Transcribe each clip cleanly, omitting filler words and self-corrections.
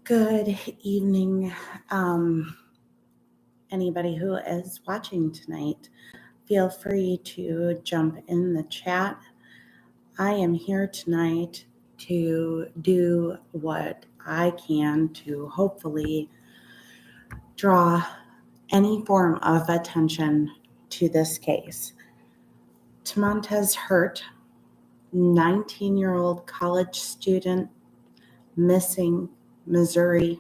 Good evening, anybody who is watching tonight. Feel free to jump in the chat. I am here tonight to do what I can to hopefully draw any form of attention to this case. Tamontez Hurt, 19-year-old college student, missing, Missouri,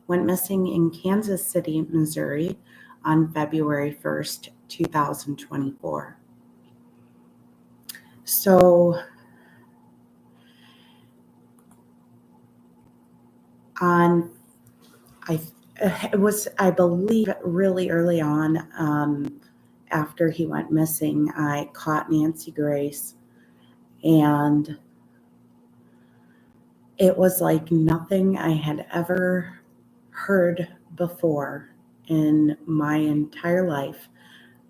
went missing in Kansas City, Missouri on February 1st, 2024. So it was, I believe, really early on, after he went missing, I caught Nancy Grace, and it was like nothing I had ever heard before in my entire life.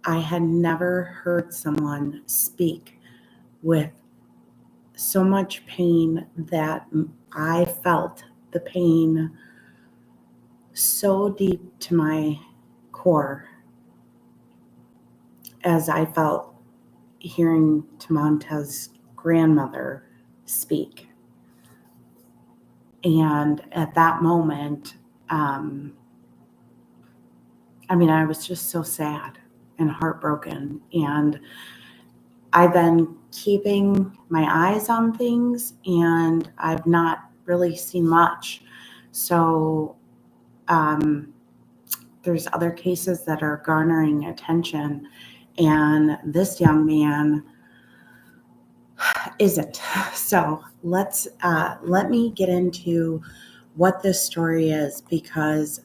I had never heard someone speak with so much pain that I felt the pain so deep to my core as I felt hearing Tamontez's grandmother speak. And at that moment, I was just so sad and heartbroken. And I've been keeping my eyes on things, and I've not really seen much. So there's other cases that are garnering attention, and this young man isn't. So let me get into what this story is, because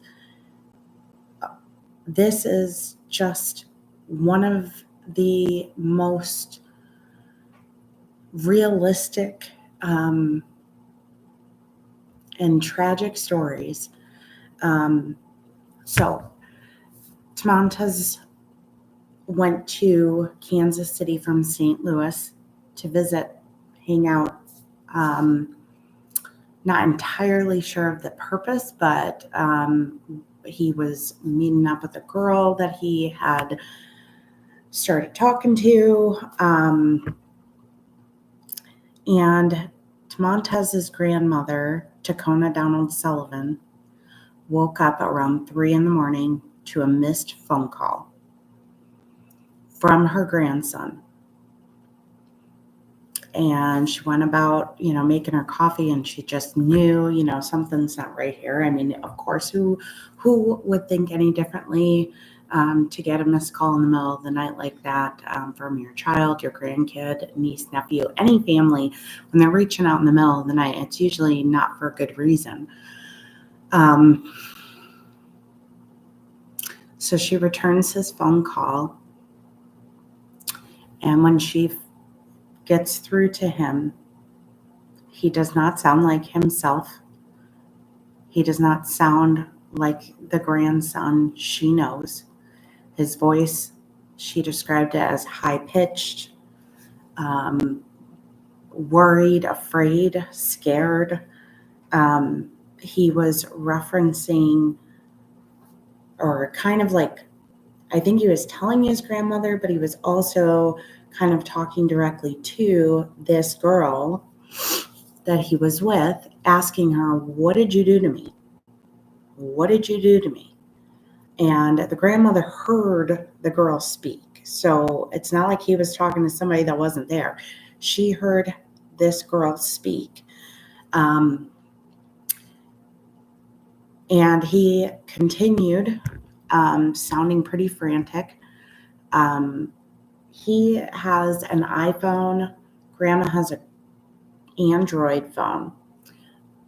this is just one of the most realistic and tragic stories. So Tamontez went to Kansas City from St. Louis to visit, hang out. Not entirely sure of the purpose, but he was meeting up with a girl that he had started talking to. And Tamontez's grandmother, Tacona Donald Sullivan, woke up around 3 a.m. to a missed phone call from her grandson. And she went about, making her coffee, and she just knew, something's not right here. Of course, who would think any differently to get a missed call in the middle of the night like that from your child, your grandkid, niece, nephew, any family? When they're reaching out in the middle of the night, it's usually not for a good reason. So she returns his phone call, and when she gets through to him, he does not sound like himself. He does not sound like the grandson she knows. His voice, she described it as high-pitched, worried, afraid, scared. He was referencing, or kind of like, I think he was telling his grandmother, but he was also kind of talking directly to this girl that he was with, asking her, "What did you do to me? What did you do to me?" And the grandmother heard the girl speak. So it's not like he was talking to somebody that wasn't there. She heard this girl speak. And he continued sounding pretty frantic. He has an iPhone. Grandma has an Android phone.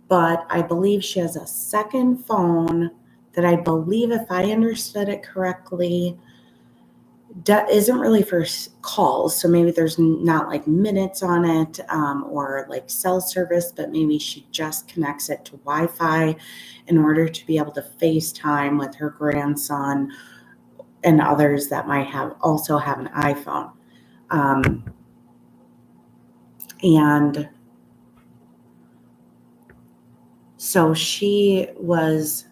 But I believe she has a second phone that I believe, if I understood it correctly, isn't really for calls. So maybe there's not like minutes on it or like cell service, but maybe she just connects it to Wi-Fi in order to be able to FaceTime with her grandson and others that might also have an iPhone. And So she was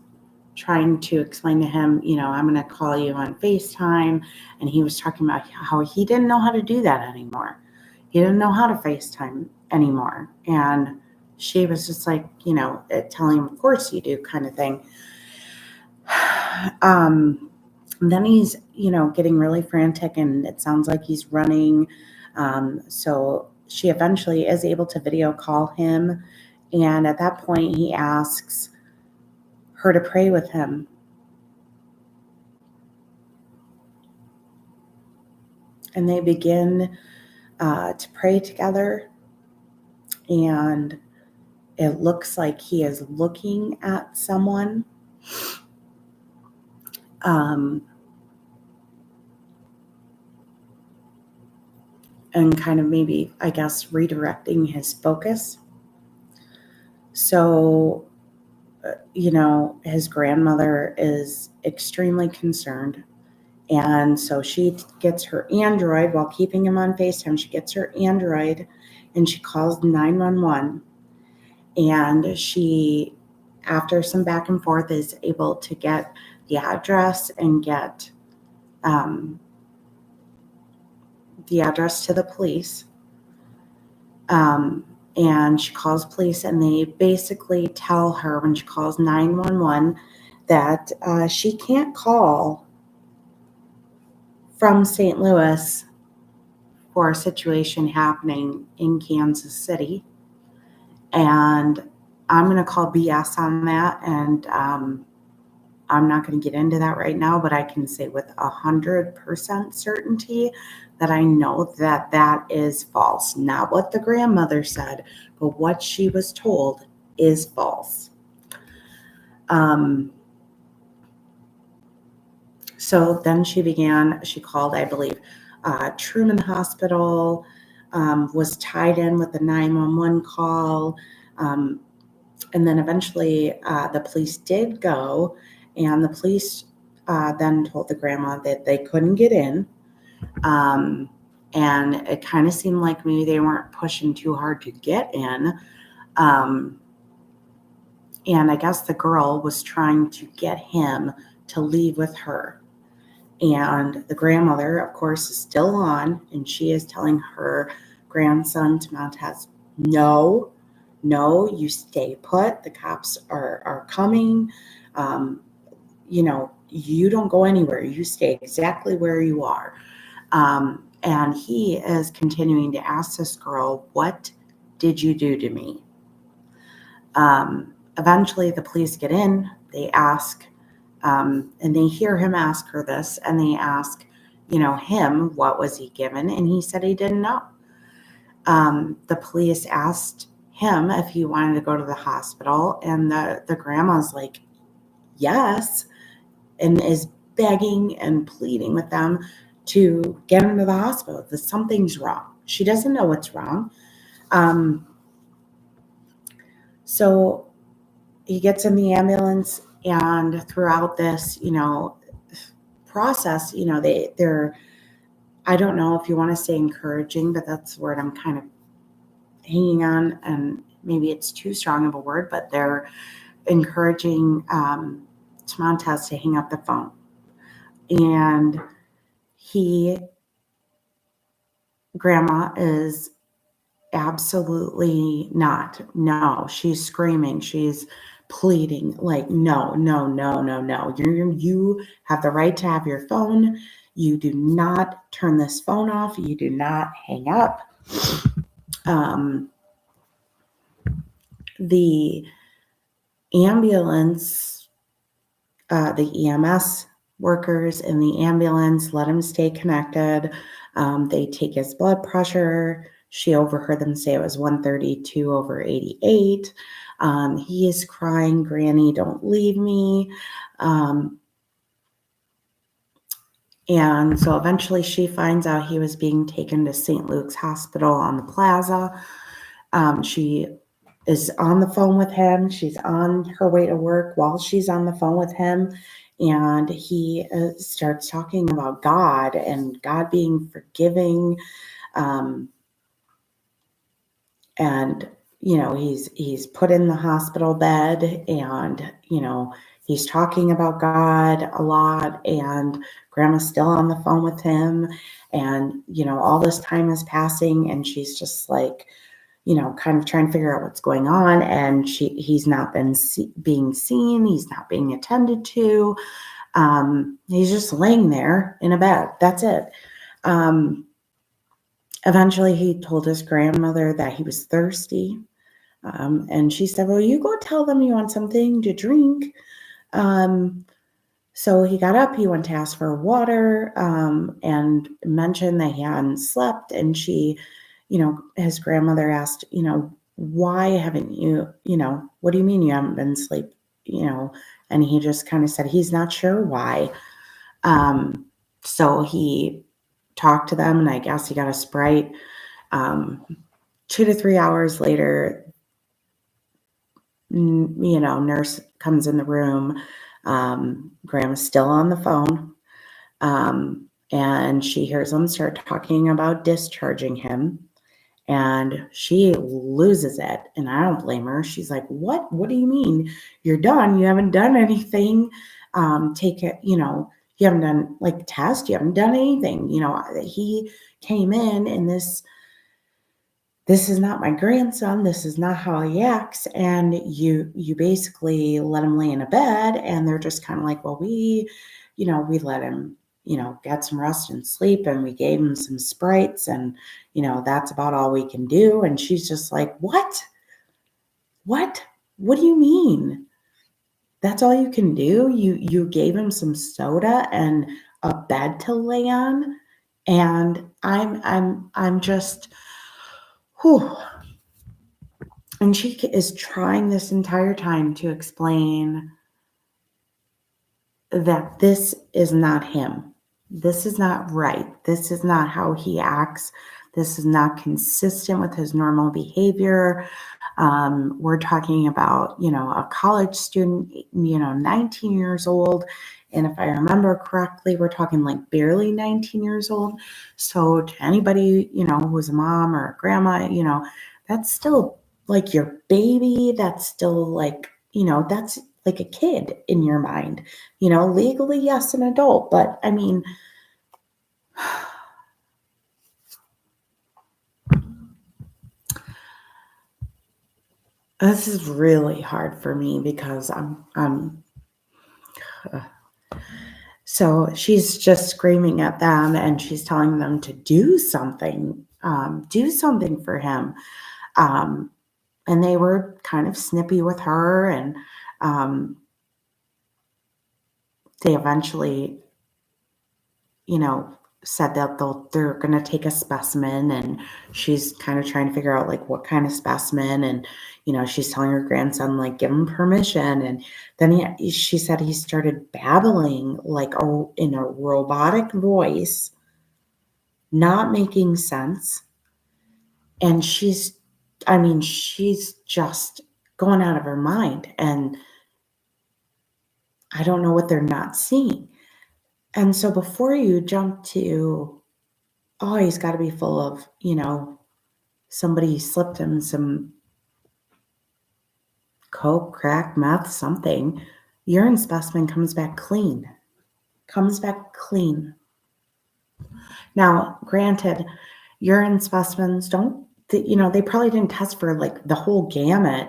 trying to explain to him, I'm going to call you on FaceTime. And he was talking about how he didn't know how to do that anymore. He didn't know how to FaceTime anymore. And she was just like, telling him, of course you do, kind of thing. Then he's, getting really frantic, and it sounds like he's running. So she eventually is able to video call him. And at that point, he asks her to pray with him. And they begin to pray together. And it looks like he is looking at someone. And kind of maybe, I guess, redirecting his focus. So, his grandmother is extremely concerned. And so she gets her Android while keeping him on FaceTime. She gets her Android and she calls 911. And she, after some back and forth, is able to get the address and get the address to the police. And she calls police, and they basically tell her when she calls 911 that she can't call from St. Louis for a situation happening in Kansas City. And I'm going to call BS on that. And I'm not going to get into that right now, but I can say with 100% certainty that I know that that is false. Not what the grandmother said, but what she was told is false. So then she called, I believe, Truman Hospital, was tied in with the 911 call. And then eventually the police did go, and the police then told the grandma that they couldn't get in. And it kind of seemed like maybe they weren't pushing too hard to get in. And I guess the girl was trying to get him to leave with her. And the grandmother, of course, is still on, and she is telling her grandson, Montez, no, you stay put. The cops are coming. You don't go anywhere. You stay exactly where you are. And he is continuing to ask this girl, what did you do to me? Eventually, the police get in. They ask, and they hear him ask her this, and they ask, him, what was he given? And he said he didn't know. The police asked him if he wanted to go to the hospital, and the grandma's like, yes, and is begging and pleading with them to get him to the hospital, that something's wrong. She doesn't know what's wrong. So he gets in the ambulance, and throughout this, process, they're, I don't know if you want to say encouraging, but that's the word I'm kind of hanging on, and maybe it's too strong of a word, but they're encouraging Montez to hang up the phone. And grandma is absolutely not. No, she's screaming. She's pleading like, no. You have the right to have your phone. You do not turn this phone off. You do not hang up. The ambulance, the EMS workers in the ambulance let him stay connected. They take his blood pressure. She overheard them say it was 132/88. He is crying, Granny, don't leave me. And so eventually she finds out he was being taken to St. Luke's Hospital on the Plaza. She is on the phone with him. She's on her way to work while she's on the phone with him. And he starts talking about God and God being forgiving. And, he's put in the hospital bed, and, he's talking about God a lot, and grandma's still on the phone with him. And, all this time is passing, and she's just like, kind of trying to figure out what's going on. And he's not being seen. He's not being attended to. He's just laying there in a bed. That's it. Eventually, he told his grandmother that he was thirsty. And she said, well, you go tell them you want something to drink. So he got up, he went to ask for water, and mentioned that he hadn't slept. And his grandmother asked, why haven't you, what do you mean you haven't been asleep? And he just kind of said he's not sure why. So he talked to them, and I guess he got a Sprite. 2 to 3 hours later, nurse comes in the room. Grandma's still on the phone. And she hears them start talking about discharging him. And she loses it. And I don't blame her. She's like, what? What do you mean? You're done. You haven't done anything. Take it, you haven't done like test. You haven't done anything. He came in, and this is not my grandson. This is not how he acts. And you basically let him lay in a bed, and they're just kind of like, well, we let him, get some rest and sleep, and we gave him some Sprites, and, that's about all we can do. And she's just like, what? What do you mean? That's all you can do? You gave him some soda and a bed to lay on? And I'm just, whew. And she is trying this entire time to explain that this is not him. This is not right. This is not how he acts. This is not consistent with his normal behavior. We're talking about, a college student, 19 years old. And if I remember correctly, we're talking like barely 19 years old. So to anybody, who's a mom or a grandma, that's still like your baby. That's still like, that's like a kid in your mind. Legally, yes, an adult. But I mean, this is really hard for me because so she's just screaming at them, and she's telling them to do something for him. And they were kind of snippy with her, and they eventually, said that they're going to take a specimen, and she's kind of trying to figure out like what kind of specimen. And, she's telling her grandson, like, give him permission. And then she said he started babbling like in a robotic voice, not making sense. And she's just going out of her mind. And I don't know what they're not seeing. And so before you jump to, oh, he's got to be full of, somebody slipped him some coke, crack, meth, something, urine specimen comes back clean. Now, granted, urine specimens they probably didn't test for like the whole gamut,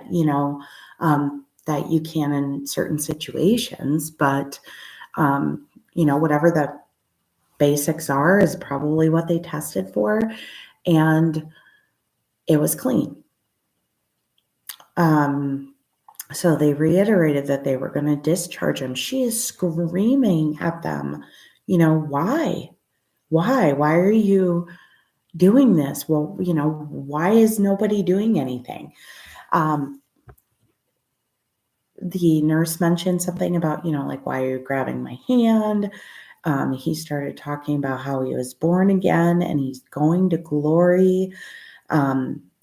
that you can in certain situations, but whatever the basics are is probably what they tested for, and it was clean. So they reiterated that they were going to discharge him. She is screaming at them, why? Why are you doing this? Well, why is nobody doing anything? The nurse mentioned something about, like, why are you grabbing my hand? He started talking about how he was born again and he's going to glory.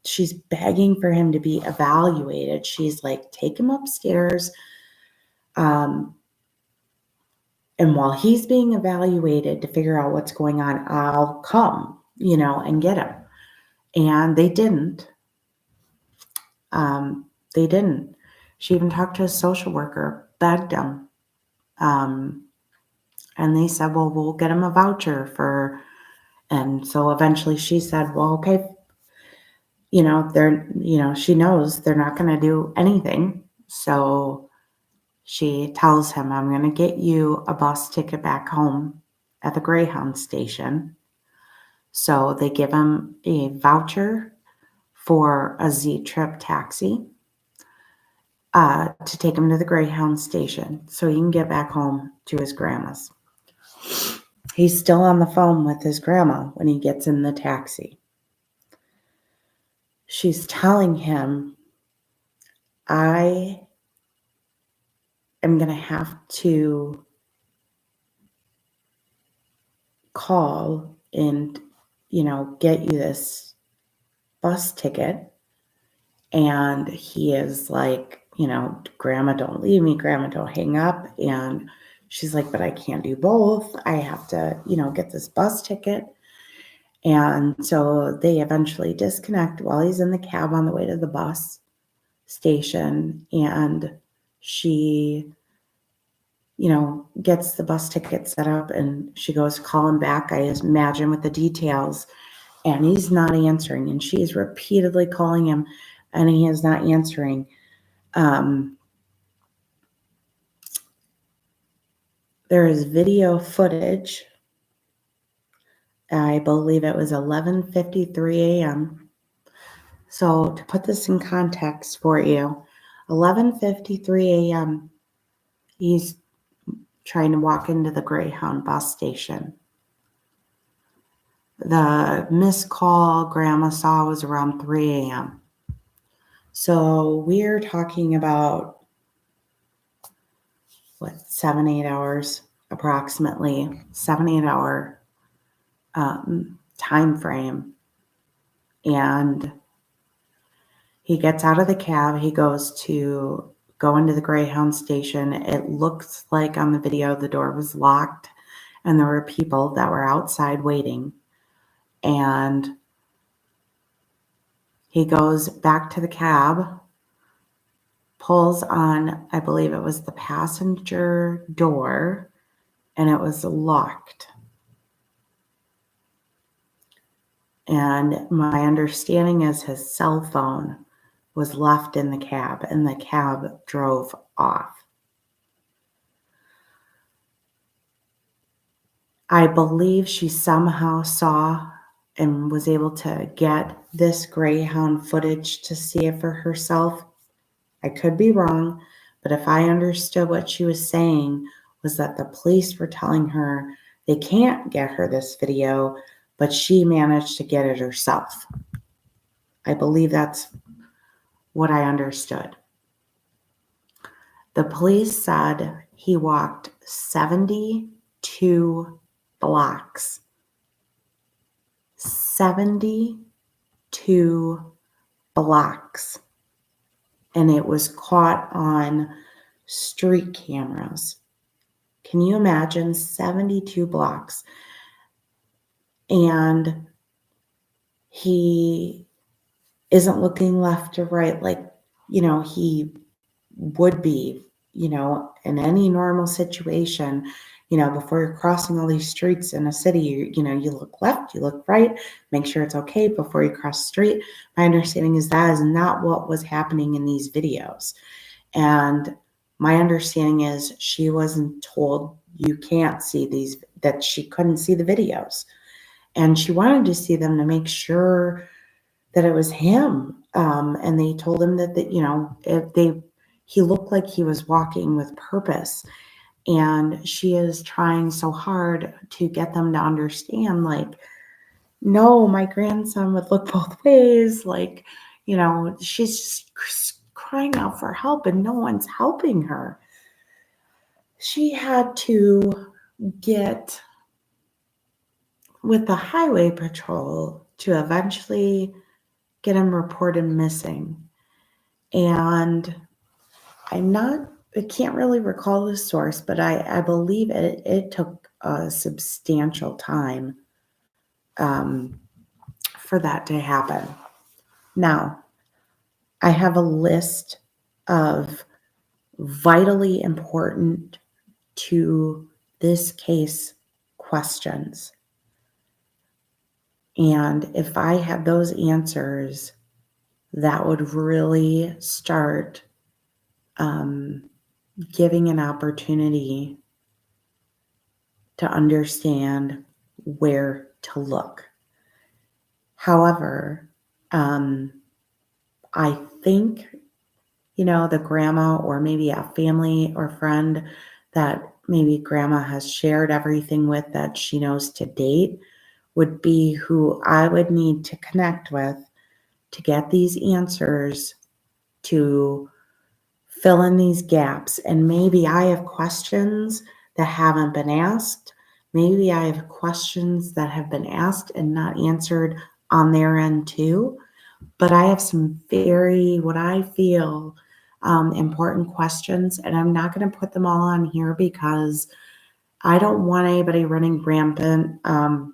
She's begging for him to be evaluated. She's like, take him upstairs. And while he's being evaluated to figure out what's going on, I'll come, and get him. And they didn't. They didn't. She even talked to a social worker, begged him. And they said, well, we'll get him a voucher for, and so eventually she said, well, okay, she knows they're not going to do anything. So she tells him, I'm going to get you a bus ticket back home at the Greyhound station. So they give him a voucher for a Z-Trip taxi to take him to the Greyhound station so he can get back home to his grandma's. He's still on the phone with his grandma when he gets in the taxi. She's telling him, I am going to have to call and, get you this bus ticket. And he is like, Grandma, don't leave me. Grandma, don't hang up. And she's like, but I can't do both. I have to, get this bus ticket. And so they eventually disconnect while he's in the cab on the way to the bus station. And she, gets the bus ticket set up and she goes to call him back, I imagine, with the details. And he's not answering. And she's repeatedly calling him and he is not answering. There is video footage. I believe it was 11:53 a.m. So to put this in context for you, 11:53 a.m., he's trying to walk into the Greyhound bus station. The missed call Grandma saw was around 3 a.m. So we're talking about, 7-8 hours, approximately 7-8 hour time frame. And he gets out of the cab. He goes to go into the Greyhound station. It looks like on the video the door was locked and there were people that were outside waiting. And he goes back to the cab, pulls on, I believe it was the passenger door, and it was locked. And my understanding is his cell phone was left in the cab and the cab drove off. I believe she somehow saw and was able to get this Greyhound footage to see it for herself. I could be wrong, but if I understood what she was saying was that the police were telling her they can't get her this video, but she managed to get it herself. I believe that's what I understood. The police said he walked 72 blocks. 72 blocks. And it was caught on street cameras. Can you imagine 72 blocks? And he isn't looking left or right like, he would be, in any normal situation. Before you're crossing all these streets in a city, you look left, you look right, make sure it's okay before you cross the street. My understanding is that is not what was happening in these videos. And my understanding is she wasn't told you can't see these, that she couldn't see the videos. And she wanted to see them to make sure that it was him. And they told him that, he looked like he was walking with purpose. And she is trying so hard to get them to understand, like, no, my grandson would look both ways. Like, she's just crying out for help and no one's helping her. She had to get with the highway patrol to eventually get him reported missing. And I can't really recall the source, but I believe it took a substantial time for that to happen. Now, I have a list of vitally important to this case questions. And if I had those answers, that would really start giving an opportunity to understand where to look. However, I think, the grandma or maybe a family or friend that maybe grandma has shared everything with that she knows to date would be who I would need to connect with to get these answers, to fill in these gaps. And maybe I have questions that haven't been asked. Maybe I have questions that have been asked and not answered on their end too. But I have some very, what I feel, important questions, and I'm not going to put them all on here because I don't want anybody running rampant. And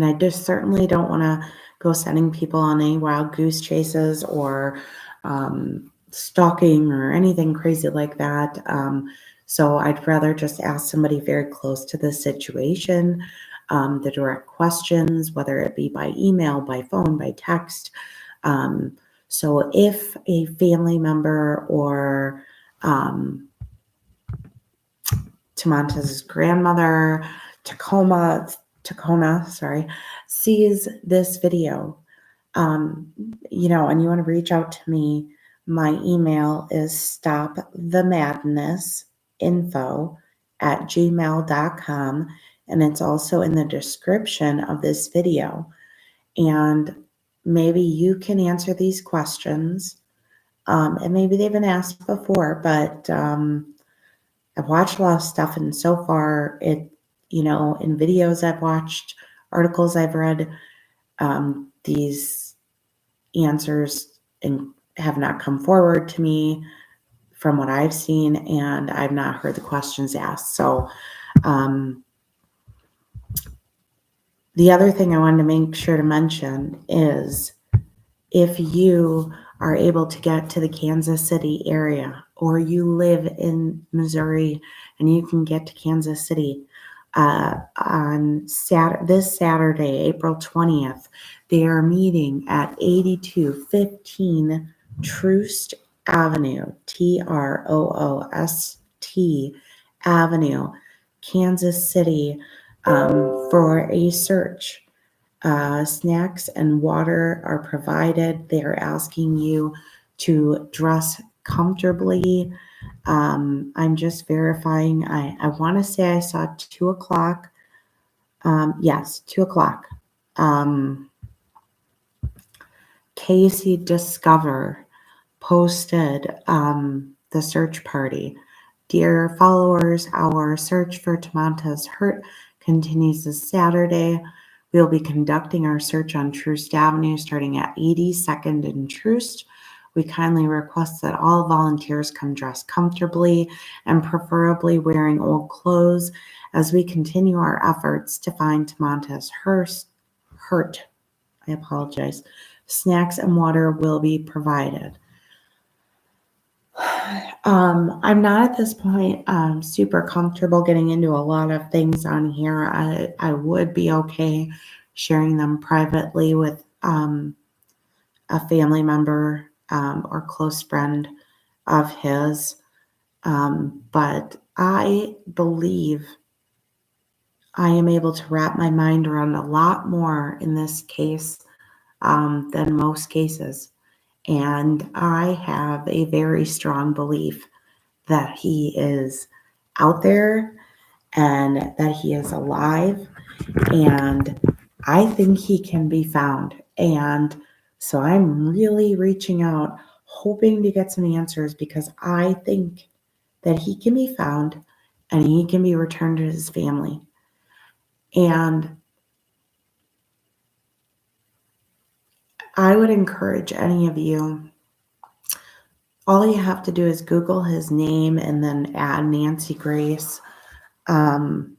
I just certainly don't want to go sending people on any wild goose chases or stalking or anything crazy like that. So I'd rather just ask somebody very close to the situation, the direct questions, whether it be by email, by phone, by text. So if a family member or Tamanta's grandmother, Tacona, sees this video, and you want to reach out to me, my email is stopthemadnessinfo@gmail.com, and it's also in the description of this video. And maybe you can answer these questions, and maybe they've been asked before, but I've watched a lot of stuff, and so far in videos I've watched, articles I've read, these answers have not come forward to me from what I've seen, and I've not heard the questions asked. So the other thing I wanted to make sure to mention is if you are able to get to the Kansas City area, or you live in Missouri and you can get to Kansas City, on this Saturday, April 20th, they are meeting at 8215 Troost Avenue, Troost Avenue, Kansas City, for a search. Snacks and water are provided. They're asking you to dress comfortably. I'm just verifying. I want to say I saw 2 o'clock. Yes, 2 o'clock. Casey Discover posted the search party. Dear followers, our search for Tamanta's hurt continues this Saturday. We will be conducting our search on Troost Avenue starting at 82nd and Troost. We kindly request that all volunteers come dressed comfortably and preferably wearing old clothes as we continue our efforts to find Tamanta's hurt. I apologize. Snacks and water will be provided. I'm not at this point super comfortable getting into a lot of things on here. I would be okay sharing them privately with a family member or close friend of his. But I believe I am able to wrap my mind around a lot more in this case than most cases. And I have a very strong belief that he is out there and that he is alive. And I think he can be found. And so I'm really reaching out, hoping to get some answers because I think that he can be found and he can be returned to his family. And I would encourage any of you, all you have to do is Google his name and then add Nancy Grace to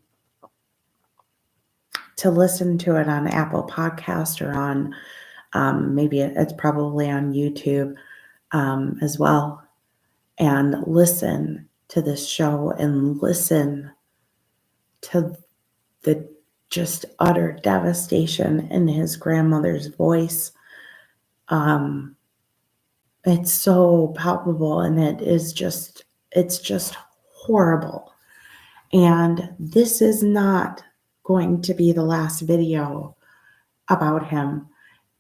listen to it on Apple Podcast or on Maybe it's probably on YouTube as well. And listen to this show and listen to the just utter devastation in his grandmother's voice. It's so palpable, and it's just horrible. And this is not going to be the last video about him.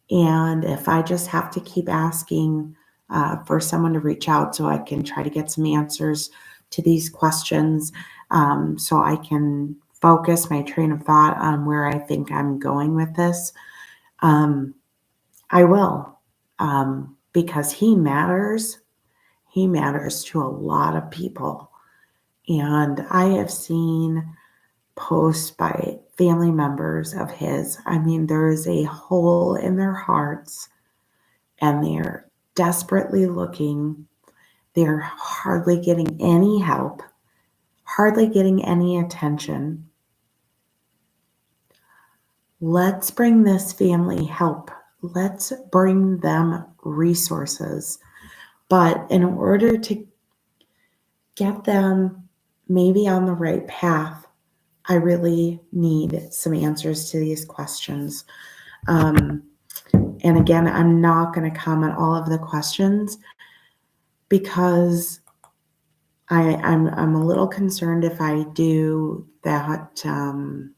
And if I just have to keep asking for someone to reach out so I can try to get some answers to these questions, so I can focus my train of thought on where I think I'm going with this, I will, because he matters. He matters to a lot of people. And I have seen posts by family members of his. I mean, there is a hole in their hearts and they're desperately looking. They're hardly getting any help, hardly getting any attention. Let's bring this family help. Let's bring them resources. But in order to get them maybe on the right path, I really need some answers to these questions. And again, I'm not going to comment all of the questions because I'm a little concerned if I do that. I'm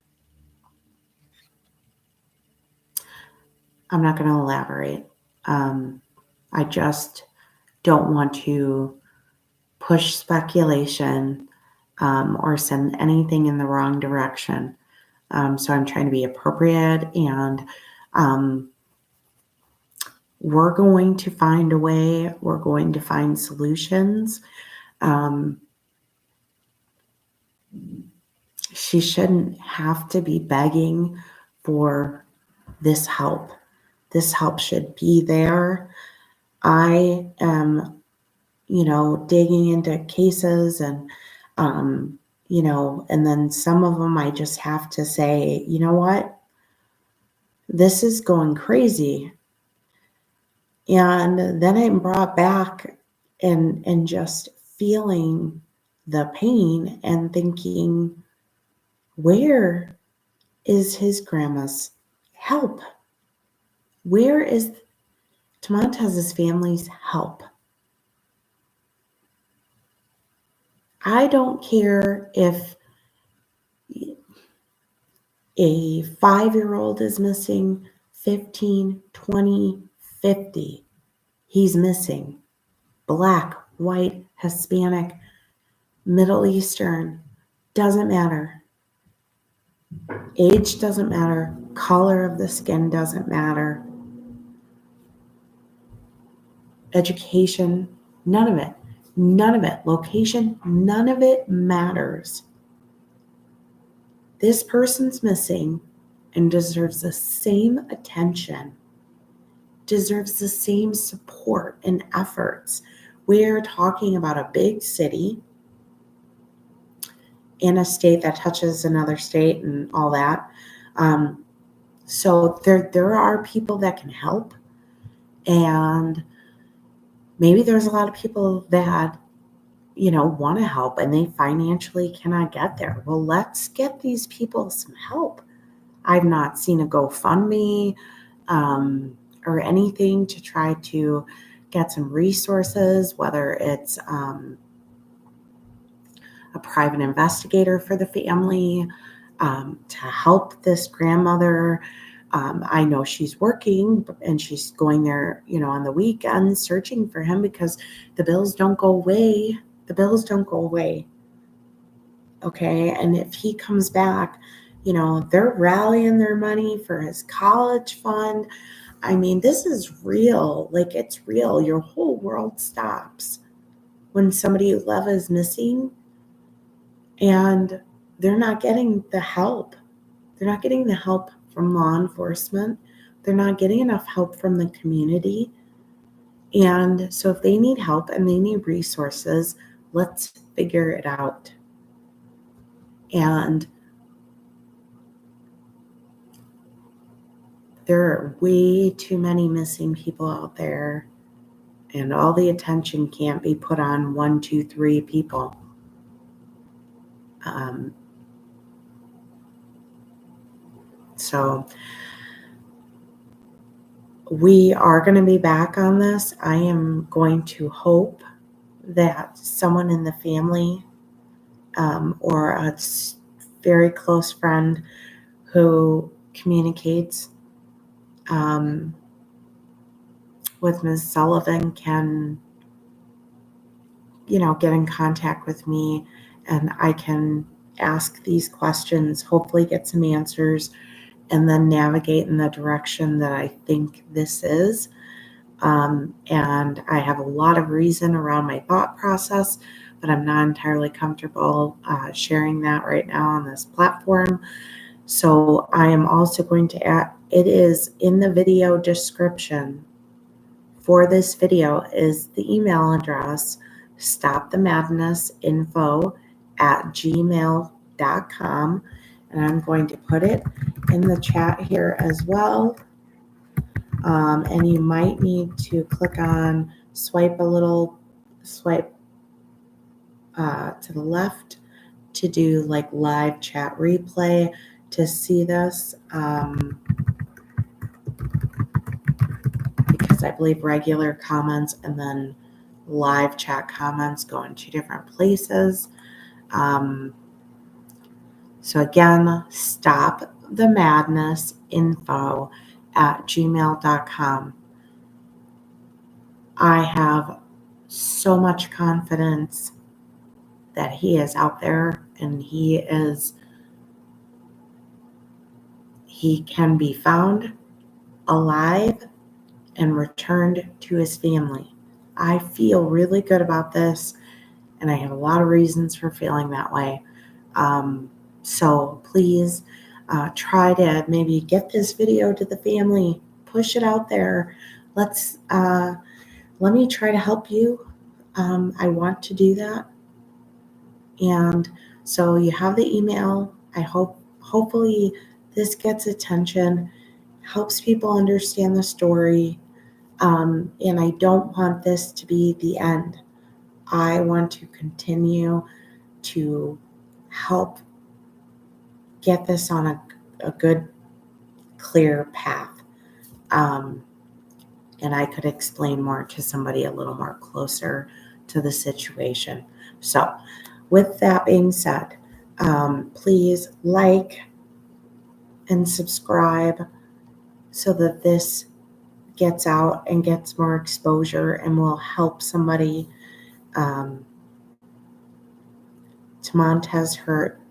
not going to elaborate. I just don't want to push speculation or send anything in the wrong direction. So I'm trying to be appropriate, and we're going to find a way. We're going to find solutions. She shouldn't have to be begging for this help. This help should be there. I am, digging into cases and, and then some of them I just have to say, you know what? This is going crazy. And then I'm brought back and just feeling the pain and thinking, where is his grandma's help? Where is Tamontez's family's help? I don't care if a 5-year-old is missing, 15, 20, 50. He's missing. Black, white, Hispanic, Middle Eastern, doesn't matter. Age doesn't matter. Color of the skin doesn't matter. Education, none of it. None of it. Location, none of it matters. This person's missing and deserves the same attention, deserves the same support and efforts. We're talking about a big city in a state that touches another state and all that. So there are people that can help, and maybe there's a lot of people that want to help and they financially cannot get there. Well, let's get these people some help. I've not seen a GoFundMe or anything to try to get some resources, whether it's a private investigator for the family to help this grandmother. I know she's working and she's going there, on the weekends searching for him because the bills don't go away. The bills don't go away. Okay. And if he comes back, they're rallying their money for his college fund. I mean, this is real. Like, it's real. Your whole world stops when somebody you love is missing and they're not getting the help. They're not getting the help from law enforcement. They're not getting enough help from the community. And so if they need help and they need resources, let's figure it out. And there are way too many missing people out there, and all the attention can't be put on 1, 2, 3 people. So we are going to be back on this. I am going to hope that someone in the family or a very close friend who communicates with Ms. Sullivan can, get in contact with me, and I can ask these questions, hopefully get some answers, and then navigate in the direction that I think this is. And I have a lot of reason around my thought process, but I'm not entirely comfortable sharing that right now on this platform. So I am also going to add, it is in the video description for this video is the email address, stopthemadnessinfo@gmail.com. And I'm going to put it in the chat here as well. And you might need to click on swipe to the left to do like live chat replay to see this. Because I believe regular comments and then live chat comments go in 2 different places. So again, stopthemadnessinfo@gmail.com. I have so much confidence that he is out there and he can be found alive and returned to his family. I feel really good about this, and I have a lot of reasons for feeling that way. So please try to maybe get this video to the family, push it out there. Let me try to help you. I want to do that. And so you have the email. Hopefully this gets attention, helps people understand the story. And I don't want this to be the end. I want to continue to help get this on a good, clear path. And I could explain more to somebody a little more closer to the situation. So with that being said, please like and subscribe so that this gets out and gets more exposure and will help somebody. Tamontez Hurt,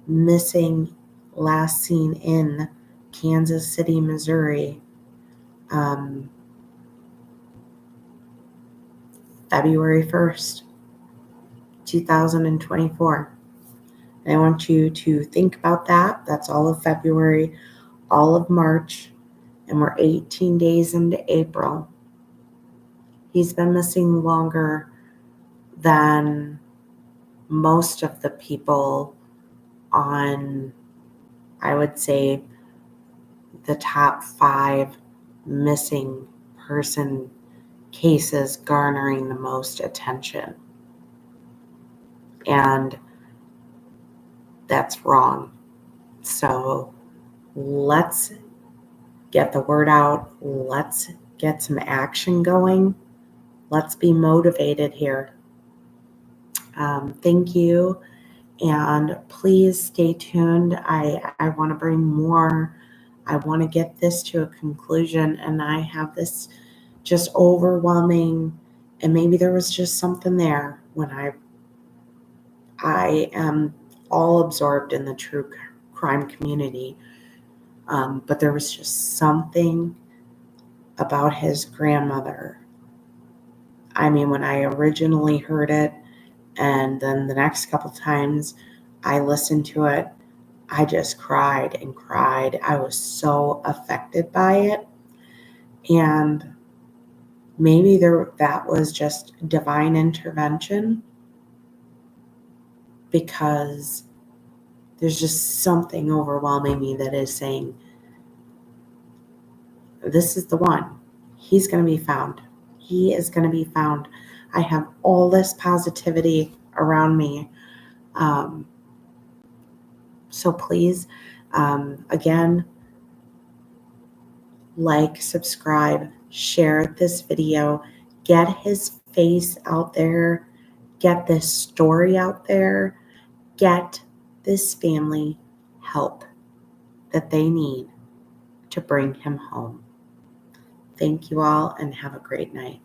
missing, last seen in Kansas City, Missouri, February 1st, 2024. And I want you to think about that. That's all of February, all of March, and we're 18 days into April. He's been missing longer than most of the people on, I would say, the top 5 missing person cases garnering the most attention. And that's wrong. So let's get the word out. Let's get some action going. Let's be motivated here. Thank you. And please stay tuned. I want to bring more. I want to get this to a conclusion. And I have this just overwhelming, and maybe there was just something there when I am all absorbed in the true crime community. But there was just something about his grandmother. I mean, when I originally heard it, and then the next couple times I listened to it, I just cried and cried. I was so affected by it. And maybe that was just divine intervention, because there's just something overwhelming me that is saying, this is the one. He's going to be found. He is going to be found. I have all this positivity around me. So please, again, like, subscribe, share this video, get his face out there, get this story out there, get this family help that they need to bring him home. Thank you all and have a great night.